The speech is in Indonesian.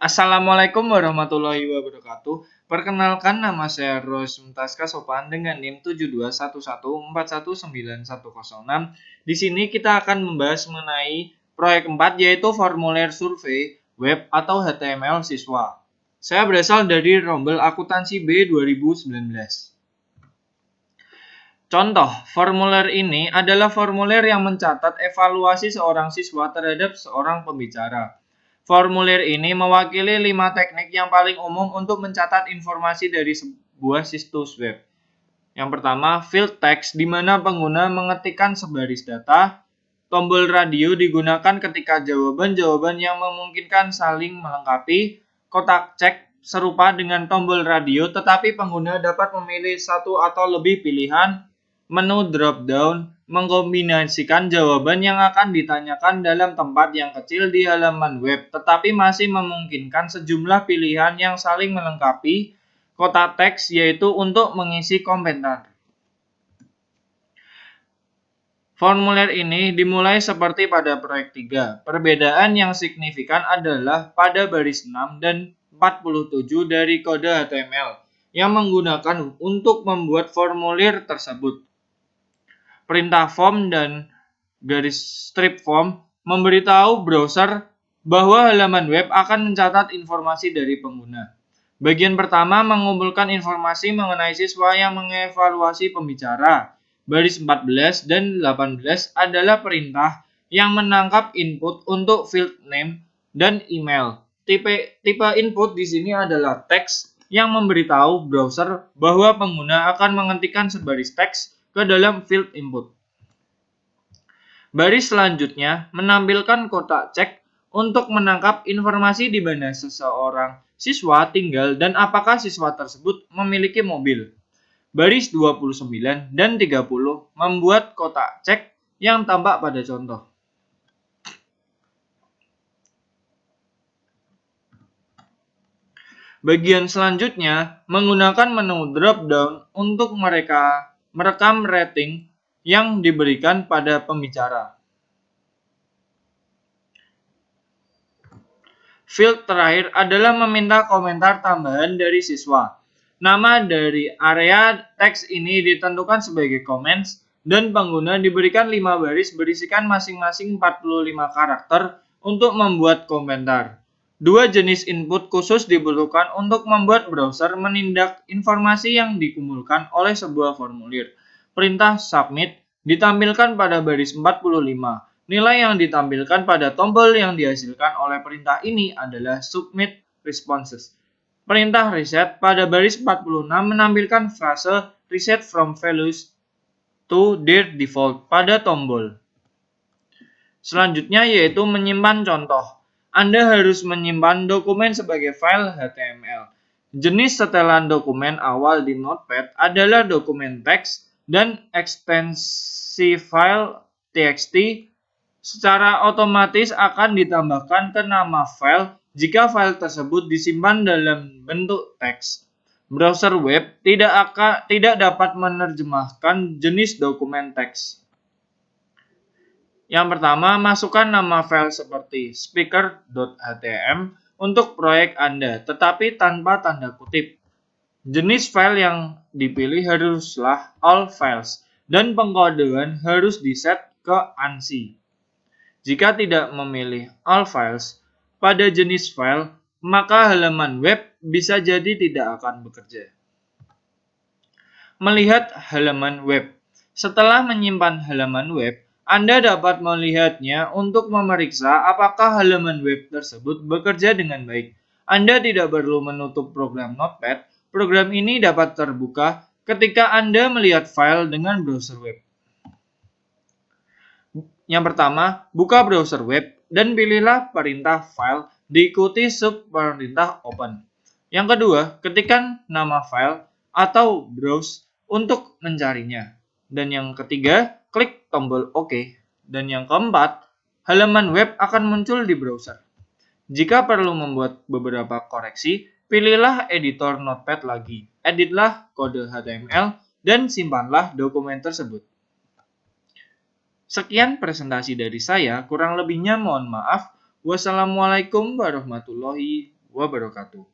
Assalamualaikum warahmatullahi wabarakatuh. Perkenalkan, nama saya Ros Mutaska Sopan dengan NIM 7211419106. Di sini kita akan membahas mengenai proyek 4 yaitu formulir survei web atau HTML siswa. Saya berasal dari Rombel Akuntansi B 2019. Contoh, formulir ini adalah formulir yang mencatat evaluasi seorang siswa terhadap seorang pembicara. Formulir ini mewakili 5 teknik yang paling umum untuk mencatat informasi dari sebuah situs web. Yang pertama, field text, di mana pengguna mengetikkan sebaris data. Tombol radio digunakan ketika jawaban-jawaban yang memungkinkan saling melengkapi. Kotak cek serupa dengan tombol radio, tetapi pengguna dapat memilih satu atau lebih pilihan. Menu drop-down mengkombinasikan jawaban yang akan ditanyakan dalam tempat yang kecil di halaman web, tetapi masih memungkinkan sejumlah pilihan yang saling melengkapi. Kotak teks yaitu untuk mengisi komentar. Formulir ini dimulai seperti pada proyek 3. Perbedaan yang signifikan adalah pada baris 6 dan 47 dari kode HTML yang menggunakan untuk membuat formulir tersebut. Perintah form dan garis strip form memberitahu browser bahwa halaman web akan mencatat informasi dari pengguna. Bagian pertama mengumpulkan informasi mengenai siswa yang mengevaluasi pembicara. Baris 14 dan 18 adalah perintah yang menangkap input untuk field name dan email. Tipe input di sini adalah teks yang memberitahu browser bahwa pengguna akan mengetikkan sebaris teks ke dalam field input. Baris selanjutnya menampilkan kotak cek untuk menangkap informasi di mana seseorang siswa tinggal dan apakah siswa tersebut memiliki mobil. Baris 29 dan 30 membuat kotak cek yang tampak pada contoh. Bagian selanjutnya menggunakan menu drop-down untuk merekam rating yang diberikan pada pembicara. Field terakhir adalah meminta komentar tambahan dari siswa. Nama dari area teks ini ditentukan sebagai comments dan pengguna diberikan 5 baris berisikan masing-masing 45 karakter untuk membuat komentar. 2 jenis input khusus dibutuhkan untuk membuat browser menindak informasi yang dikumpulkan oleh sebuah formulir. Perintah submit ditampilkan pada baris 45. Nilai yang ditampilkan pada tombol yang dihasilkan oleh perintah ini adalah submit responses. Perintah reset pada baris 46 menampilkan frase reset from values to their default pada tombol. Selanjutnya yaitu menyimpan contoh. Anda harus menyimpan dokumen sebagai file HTML. Jenis setelan dokumen awal di Notepad adalah dokumen teks dan ekstensi file txt secara otomatis akan ditambahkan ke nama file jika file tersebut disimpan dalam bentuk teks. Browser web tidak dapat menerjemahkan jenis dokumen teks. Yang pertama, masukkan nama file seperti speaker.htm untuk proyek Anda, tetapi tanpa tanda kutip. Jenis file yang dipilih haruslah all files, dan pengkodean harus diset ke ANSI. Jika tidak memilih all files pada jenis file, maka halaman web bisa jadi tidak akan bekerja. Melihat halaman web. Setelah menyimpan halaman web, Anda dapat melihatnya untuk memeriksa apakah halaman web tersebut bekerja dengan baik. Anda tidak perlu menutup program Notepad. Program ini dapat terbuka ketika Anda melihat file dengan browser web. Yang pertama, buka browser web dan pilihlah perintah file diikuti sub perintah open. Yang kedua, ketikkan nama file atau browse untuk mencarinya. Dan yang ketiga, klik tombol OK. Dan yang keempat, halaman web akan muncul di browser. Jika perlu membuat beberapa koreksi, pilihlah editor Notepad lagi. Editlah kode HTML dan simpanlah dokumen tersebut. Sekian presentasi dari saya, kurang lebihnya mohon maaf. Wassalamualaikum warahmatullahi wabarakatuh. wabarakatuh.